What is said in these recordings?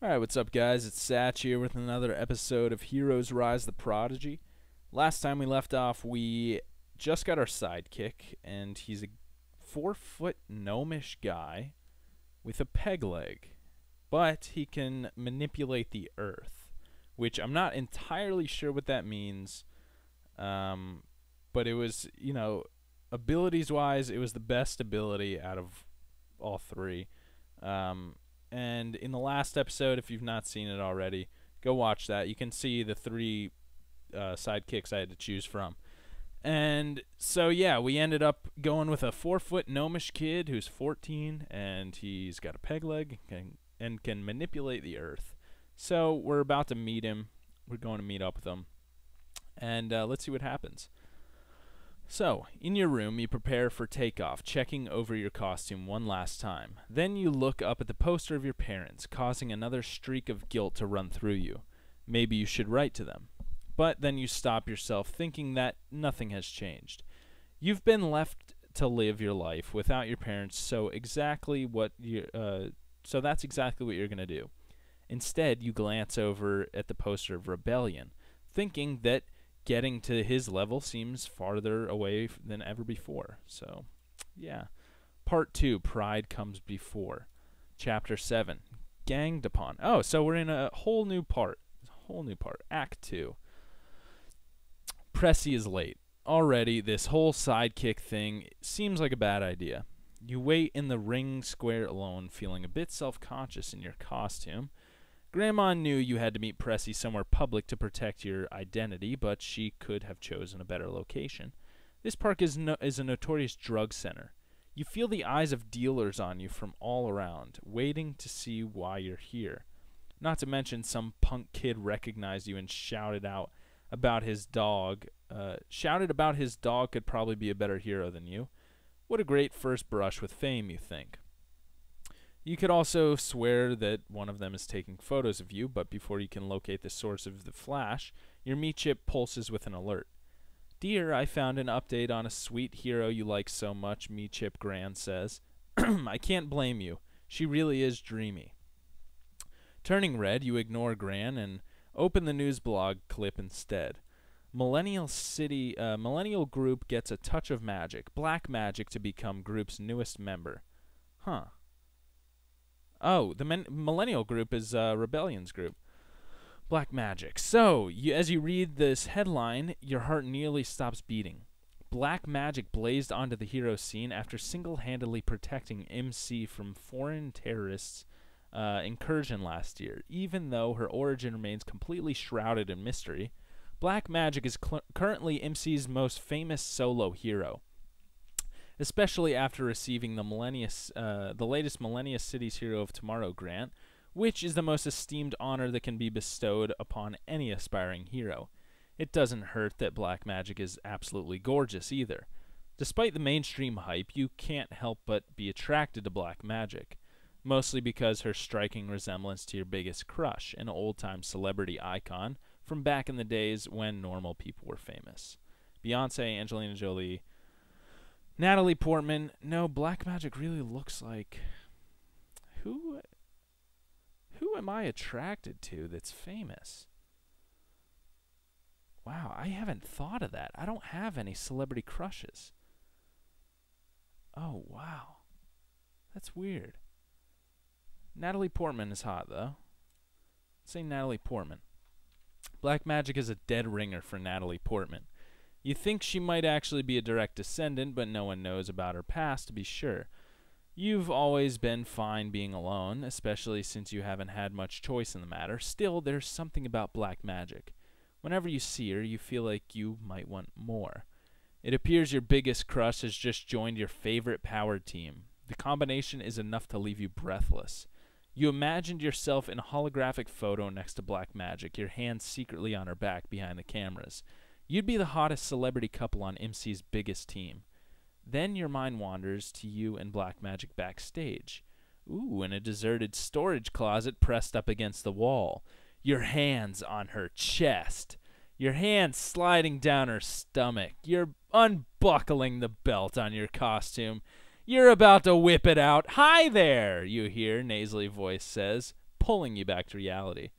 Alright, what's up, guys? It's Satch here with another episode of Heroes Rise the Prodigy. Last time we left off, we just got our sidekick, and he's a 4-foot gnomish guy with a peg leg. But he can manipulate the earth, which I'm not entirely sure what that means. But it was, abilities-wise, it was the best ability out of all three. And in the last episode, if you've not seen it already, go watch that. You can see the three sidekicks I had to choose from. And so, yeah, we ended up going with a 4-foot gnomish kid who's 14, and he's got a peg leg and can manipulate the earth. So we're about to meet him. We're going to meet up with him. And let's see what happens. So, in your room, you prepare for takeoff, checking over your costume one last time. Then you look up at the poster of your parents, causing another streak of guilt to run through you. Maybe you should write to them. But then you stop yourself, thinking that nothing has changed. You've been left to live your life without your parents, so that's exactly what you're going to do. Instead, you glance over at the poster of Rebellion, thinking that getting to his level seems farther away than ever before. So, yeah. Part 2, Pride Comes Before. Chapter 7, Ganged Upon. Oh, so we're in a whole new part. Act 2. Pressie is late. Already, this whole sidekick thing seems like a bad idea. You wait in the ring square alone, feeling a bit self-conscious in your costume. Grandma knew you had to meet Pressie somewhere public to protect your identity, but she could have chosen a better location. This park is a notorious drug center. You feel the eyes of dealers on you from all around, waiting to see why you're here. Not to mention some punk kid recognized you and shouted about his dog could probably be a better hero than you. What a great first brush with fame, you think. You could also swear that one of them is taking photos of you, but before you can locate the source of the flash, your meat chip pulses with an alert. Dear, I found an update on a sweet hero you like so much, meat chip Gran says. I can't blame you. She really is dreamy. Turning red, you ignore Gran and open the news blog clip instead. Millennial group gets a touch of magic, black magic, to become group's newest member. Huh. Oh, the Millennial group is Rebellion's group. Black magic. So, as you read this headline, your heart nearly stops beating. Black magic blazed onto the hero scene after single-handedly protecting MC from foreign terrorists' incursion last year. Even though her origin remains completely shrouded in mystery, Black magic is currently MC's most famous solo hero. Especially after receiving the latest Millennia Cities Hero of Tomorrow grant, which is the most esteemed honor that can be bestowed upon any aspiring hero. It doesn't hurt that black magic is absolutely gorgeous either. Despite the mainstream hype, you can't help but be attracted to black magic, mostly because her striking resemblance to your biggest crush, an old-time celebrity icon from back in the days when normal people were famous. Beyonce, Angelina Jolie, Natalie Portman. No, black magic really looks like... Who am I attracted to that's famous? Wow, I haven't thought of that. I don't have any celebrity crushes. Oh, wow. That's weird. Natalie Portman is hot, though. Let's say Natalie Portman. Black magic is a dead ringer for Natalie Portman. You think she might actually be a direct descendant, but no one knows about her past to be sure. You've always been fine being alone, especially since you haven't had much choice in the matter. Still, there's something about black magic. Whenever you see her, you feel like you might want more. It appears your biggest crush has just joined your favorite powered team. The combination is enough to leave you breathless. You imagined yourself in a holographic photo next to black magic, your hands secretly on her back behind the cameras. You'd be the hottest celebrity couple on MC's biggest team. Then your mind wanders to you and black magic backstage. Ooh, in a deserted storage closet pressed up against the wall. Your hands on her chest. Your hands sliding down her stomach. You're unbuckling the belt on your costume. You're about to whip it out. Hi there, you hear, nasally voice says. pulling you back to reality.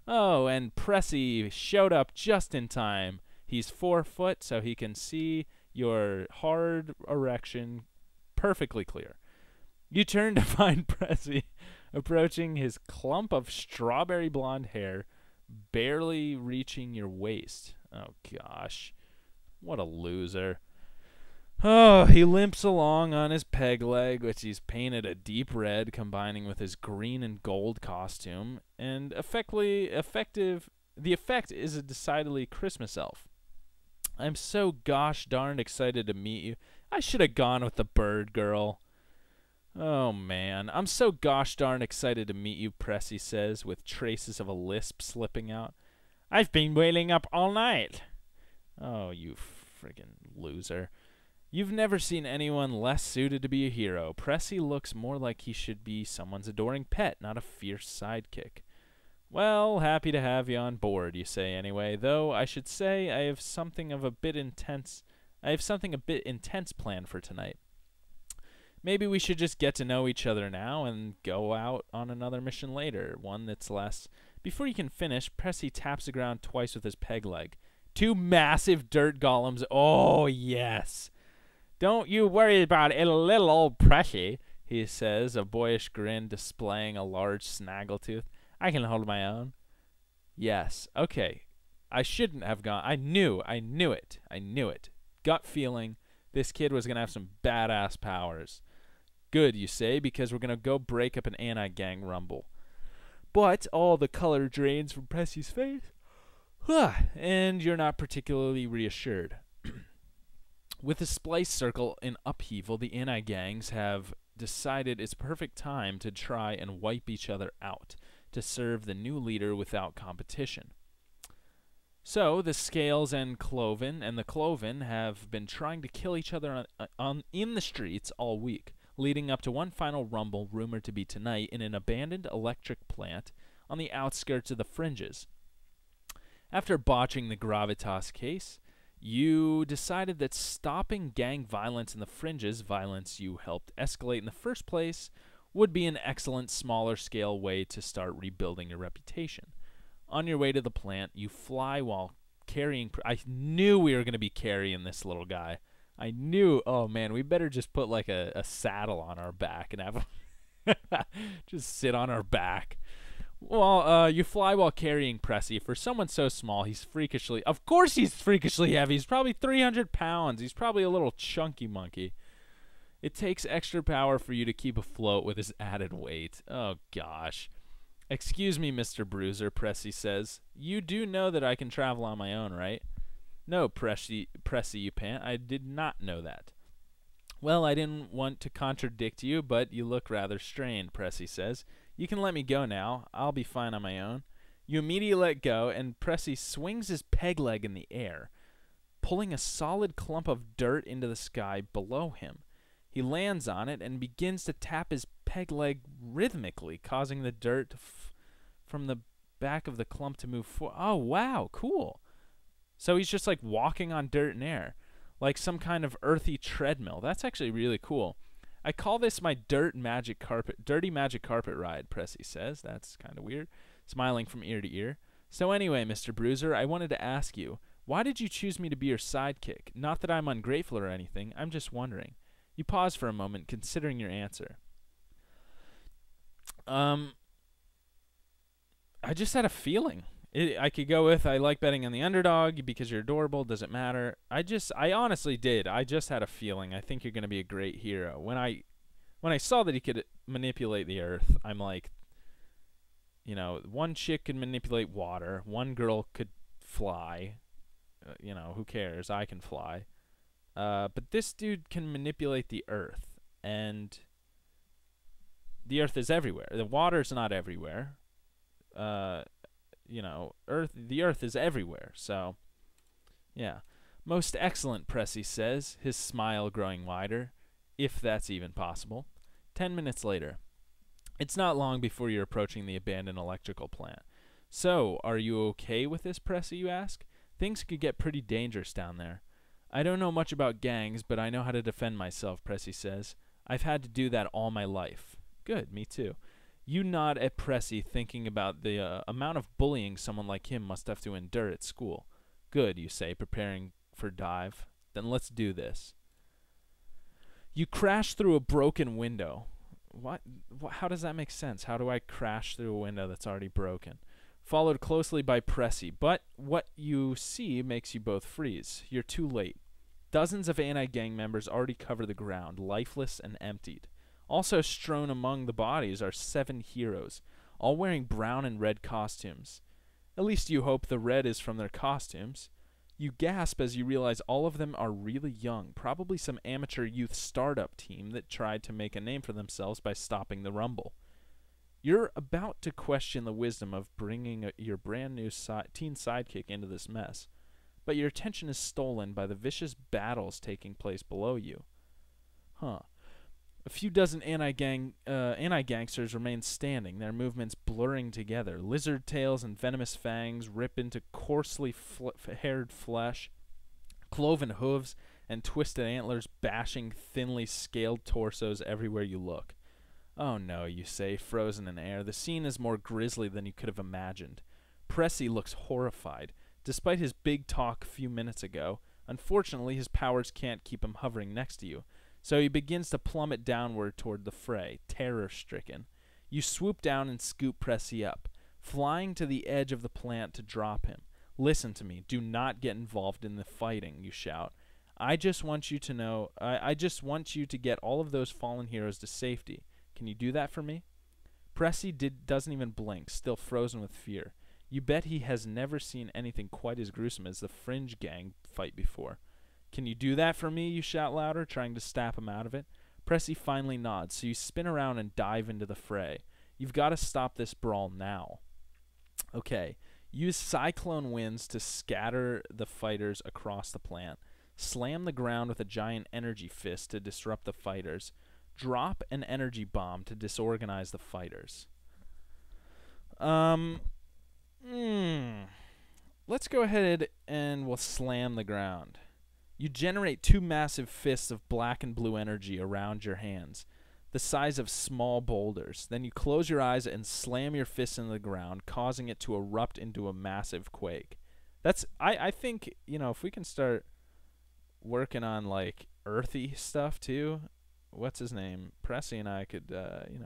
Oh, and Pressie showed up just in time. He's 4 foot, so he can see your hard erection perfectly clear. You turn to find Pressie approaching his clump of strawberry blonde hair, barely reaching your waist. Oh, gosh. What a loser. Oh, he limps along on his peg leg, which he's painted a deep red, combining with his green and gold costume, and the effect is a decidedly Christmas elf. I'm so gosh darned excited to meet you. I should have gone with the bird girl. Oh, man. I'm so gosh darned excited to meet you, Pressie says, with traces of a lisp slipping out. I've been waiting up all night. Oh, you friggin' loser. You've never seen anyone less suited to be a hero. Pressie looks more like he should be someone's adoring pet, not a fierce sidekick. Well, happy to have you on board, you say anyway, though I should say I have something a bit intense planned for tonight. Maybe we should just get to know each other now and go out on another mission later, one that's less. Before you can finish, Pressie taps the ground twice with his peg leg. 2 massive dirt golems. Oh, yes. Don't you worry about it, little old Pressie, he says, a boyish grin displaying a large snaggletooth. I can hold my own. Yes. Okay. I shouldn't have gone. I knew it. Gut feeling. This kid was going to have some badass powers. Good, you say, because we're going to go break up an anti-gang rumble. But all the color drains from Pressie's face. And you're not particularly reassured. With the splice circle in upheaval, the anti-gangs have decided it's perfect time to try and wipe each other out, to serve the new leader without competition. So the Scales and the Cloven have been trying to kill each other in the streets all week, leading up to one final rumble rumored to be tonight in an abandoned electric plant on the outskirts of the Fringes. After botching the Gravitas case, you decided that stopping gang violence in the Fringes, violence you helped escalate in the first place, would be an excellent smaller-scale way to start rebuilding your reputation. On your way to the plant, you fly while carrying... I knew we were going to be carrying this little guy. I knew... Oh, man, we better just put, like, a saddle on our back and have him just sit on our back. Well, you fly while carrying Pressie. For someone so small, he's freakishly... Of course he's freakishly heavy. He's probably 300 pounds. He's probably a little chunky monkey. It takes extra power for you to keep afloat with his added weight. Oh, gosh. Excuse me, Mr. Bruiser, Pressie says. You do know that I can travel on my own, right? No, Pressie, you pant. I did not know that. Well, I didn't want to contradict you, but you look rather strained, Pressie says. You can let me go now. I'll be fine on my own. You immediately let go, and Pressie swings his peg leg in the air, pulling a solid clump of dirt into the sky below him. He lands on it and begins to tap his peg leg rhythmically, causing the dirt from the back of the clump to move forward. Oh, wow, cool. So he's just like walking on dirt and air, like some kind of earthy treadmill. That's actually really cool. I call this my dirty magic carpet ride, Pressie says. That's kind of weird, smiling from ear to ear. So anyway, Mr. Bruiser, I wanted to ask you, why did you choose me to be your sidekick? Not that I'm ungrateful or anything. I'm just wondering. You pause for a moment, considering your answer. I just had a feeling. I could go with, I like betting on the underdog because you're adorable. Does it matter? I honestly did. I just had a feeling. I think you're going to be a great hero. When I saw that he could manipulate the earth, I'm like, you know, one chick could manipulate water. One girl could fly. You know, who cares? I can fly. But this dude can manipulate the earth, and the earth is everywhere. The water's not everywhere. You know, the earth is everywhere. So, yeah. Most excellent, Pressie says, his smile growing wider, if that's even possible. 10 minutes later. It's not long before you're approaching the abandoned electrical plant. So, are you okay with this, Pressie, you ask? Things could get pretty dangerous down there. I don't know much about gangs, but I know how to defend myself, Pressie says. I've had to do that all my life. Good, me too. You nod at Pressie, thinking about the amount of bullying someone like him must have to endure at school. Good, you say, preparing for dive. Then let's do this. You crash through a broken window. What? How does that make sense? How do I crash through a window that's already broken? Followed closely by Pressie, but what you see makes you both freeze. You're too late. Dozens of anti-gang members already cover the ground, lifeless and emptied. Also strewn among the bodies are 7 heroes, all wearing brown and red costumes. At least you hope the red is from their costumes. You gasp as you realize all of them are really young, probably some amateur youth startup team that tried to make a name for themselves by stopping the rumble. You're about to question the wisdom of bringing your brand new teen sidekick into this mess, but your attention is stolen by the vicious battles taking place below you. A few dozen anti-gangsters remain standing, their movements blurring together. Lizard tails and venomous fangs rip into coarsely haired flesh, cloven hooves and twisted antlers bashing thinly scaled torsos everywhere you look. Oh no, you say, frozen in air. The scene is more grisly than you could have imagined. Pressie looks horrified. Despite his big talk a few minutes ago, unfortunately his powers can't keep him hovering next to you. So he begins to plummet downward toward the fray, terror-stricken. You swoop down and scoop Pressie up, flying to the edge of the plant to drop him. Listen to me. Do not get involved in the fighting, you shout. I just want you to get all of those fallen heroes to safety. Can you do that for me? Pressie doesn't even blink, still frozen with fear. You bet he has never seen anything quite as gruesome as the Fringe Gang fight before. Can you do that for me? You shout louder, trying to snap him out of it. Pressie finally nods, so you spin around and dive into the fray. You've got to stop this brawl now. Okay. Use cyclone winds to scatter the fighters across the plant. Slam the ground with a giant energy fist to disrupt the fighters. Drop an energy bomb to disorganize the fighters. Let's go ahead and we'll slam the ground. You generate 2 massive fists of black and blue energy around your hands, the size of small boulders. Then you close your eyes and slam your fists into the ground, causing it to erupt into a massive quake. I think, if we can start working on, like, earthy stuff, too, what's his name? Pressie and I could,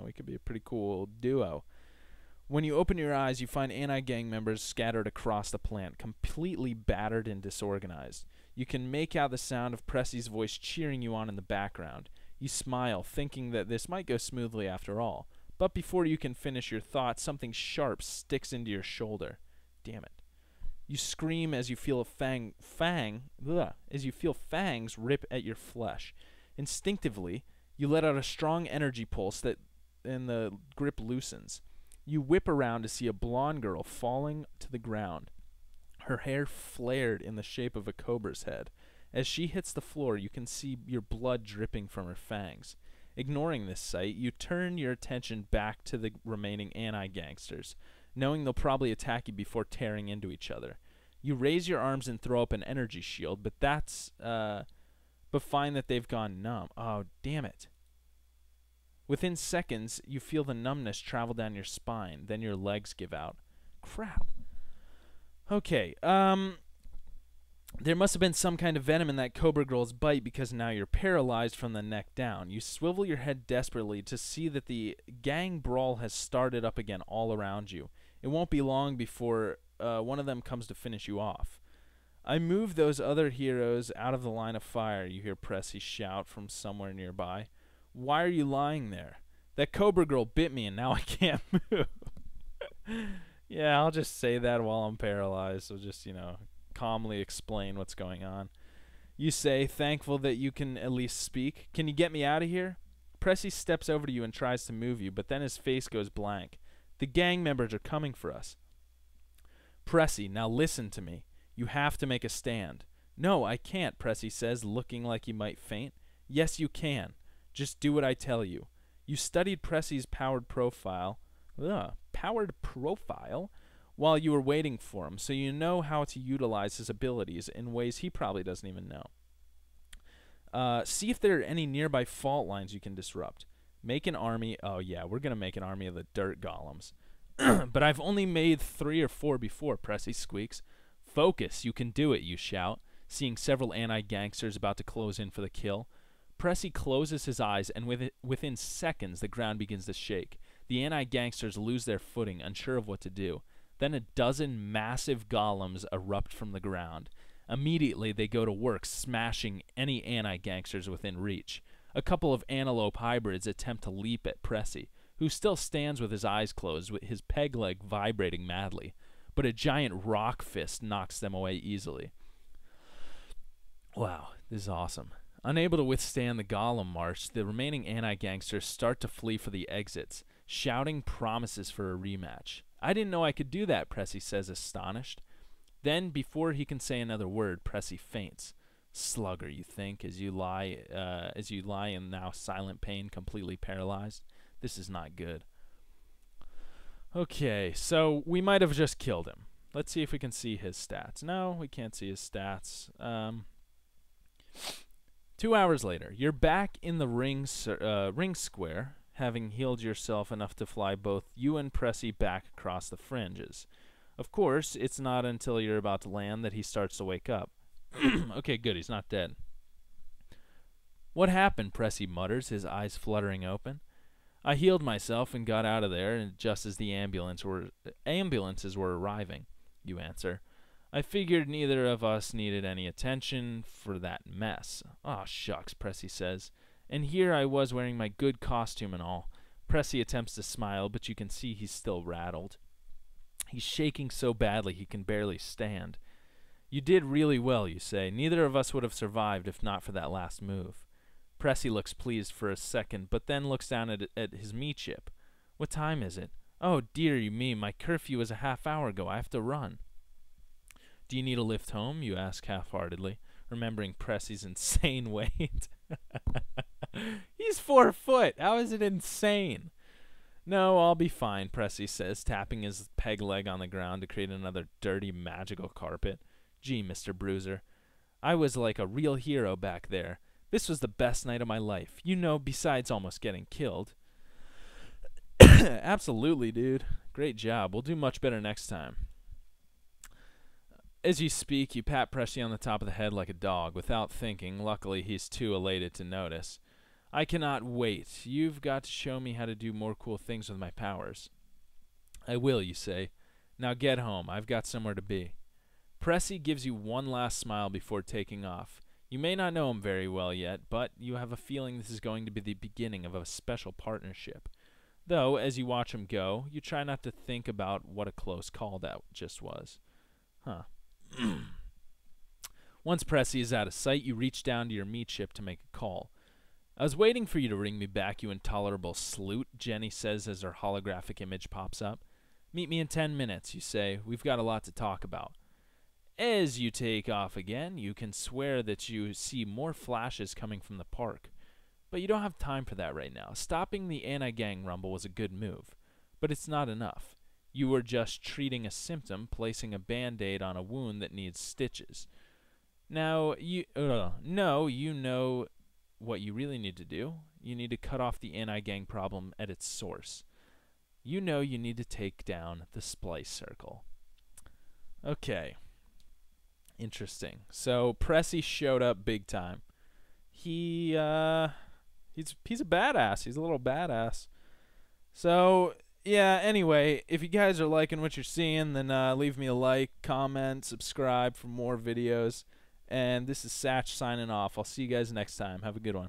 we could be a pretty cool duo. When you open your eyes, you find anti-gang members scattered across the plant, completely battered and disorganized. You can make out the sound of Pressie's voice cheering you on in the background. You smile, thinking that this might go smoothly after all. But before you can finish your thought, something sharp sticks into your shoulder. Damn it. You scream as you feel fangs rip at your flesh. Instinctively, you let out a strong energy pulse and the grip loosens. You whip around to see a blonde girl falling to the ground. Her hair flared in the shape of a cobra's head. As she hits the floor, you can see your blood dripping from her fangs. Ignoring this sight, you turn your attention back to the remaining anti-gangsters, knowing they'll probably attack you before tearing into each other. You raise your arms and throw up an energy shield, but find that they've gone numb. Oh, damn it. Within seconds, you feel the numbness travel down your spine, then your legs give out. Crap. Okay, there must have been some kind of venom in that Cobra Girl's bite because now you're paralyzed from the neck down. You swivel your head desperately to see that the gang brawl has started up again all around you. It won't be long before one of them comes to finish you off. I moved those other heroes out of the line of fire, you hear Pressie shout from somewhere nearby. Why are you lying there? That Cobra Girl bit me and now I can't move. Yeah, I'll just say that while I'm paralyzed, so just, calmly explain what's going on. You say, thankful that you can at least speak. Can you get me out of here? Pressie steps over to you and tries to move you, but then his face goes blank. The gang members are coming for us. Pressie, now listen to me. You have to make a stand. No, I can't, Pressie says, looking like he might faint. Yes, you can. Just do what I tell you. You studied Pressie's powered profile while you were waiting for him, so you know how to utilize his abilities in ways he probably doesn't even know. See if there are any nearby fault lines you can disrupt. Make an army. Oh, yeah, we're going to make an army of the dirt golems. But I've only made 3 or 4 before, Pressie squeaks. Focus, you can do it, you shout, seeing several anti-gangsters about to close in for the kill. Pressie closes his eyes, and within seconds, the ground begins to shake. The anti-gangsters lose their footing, unsure of what to do. Then a dozen massive golems erupt from the ground. Immediately, they go to work, smashing any anti-gangsters within reach. A couple of antelope hybrids attempt to leap at Pressie, who still stands with his eyes closed, with his peg leg vibrating madly. But a giant rock fist knocks them away easily. Wow, this is awesome. Unable to withstand the golem march, the remaining anti-gangsters start to flee for the exits, shouting promises for a rematch. I didn't know I could do that, Pressie says, astonished. Then, before he can say another word, Pressie faints. Slugger, you think, as you lie in now silent pain, completely paralyzed. This is not good. Okay, so we might have just killed him. Let's see if we can see his stats. No, we can't see his stats. 2 hours later, you're back in the ring square, having healed yourself enough to fly both you and Pressie back across the fringes. Of course, it's not until you're about to land that he starts to wake up. Okay, good, he's not dead. What happened? Pressie mutters, his eyes fluttering open. I healed myself and got out of there, and just as the ambulances were arriving, you answer. I figured neither of us needed any attention for that mess. Aw, shucks, Pressie says. And here I was wearing my good costume and all. Pressie attempts to smile, but you can see he's still rattled. He's shaking so badly he can barely stand. You did really well, you say. Neither of us would have survived if not for that last move. Pressie looks pleased for a second, but then looks down at his meat chip. What time is it? Oh, dear me, my curfew was a half hour ago. I have to run. Do you need a lift home? You ask half-heartedly, remembering Pressie's insane weight. He's 4 foot. How is it insane? No, I'll be fine, Pressie says, tapping his peg leg on the ground to create another dirty magical carpet. Gee, Mr. Bruiser, I was like a real hero back there. This was the best night of my life. You know, besides almost getting killed. Absolutely, dude. Great job. We'll do much better next time. As you speak, you pat Pressie on the top of the head like a dog, without thinking. Luckily, he's too elated to notice. I cannot wait. You've got to show me how to do more cool things with my powers. I will, you say. Now get home. I've got somewhere to be. Pressie gives you one last smile before taking off. You may not know him very well yet, but you have a feeling this is going to be the beginning of a special partnership. Though, as you watch him go, you try not to think about what a close call that just was. Huh. Once Pressie is out of sight, you reach down to your meat chip to make a call. I was waiting for you to ring me back, you intolerable sloot, Jenny says as her holographic image pops up. Meet me in 10 minutes, you say. We've got a lot to talk about. As you take off again, you can swear that you see more flashes coming from the park. But you don't have time for that right now. Stopping the anti-gang rumble was a good move. But it's not enough. You were just treating a symptom, placing a Band-Aid on a wound that needs stitches. Now, you know what you really need to do. You need to cut off the anti-gang problem at its source. You know you need to take down the splice circle. Okay. Interesting. So Pressie showed up big time. He's a badass. He's a little badass. So yeah, anyway, if you guys are liking what you're seeing, then leave me a like, comment, subscribe for more videos. And this is Satch signing off. I'll see you guys next time. Have a good one.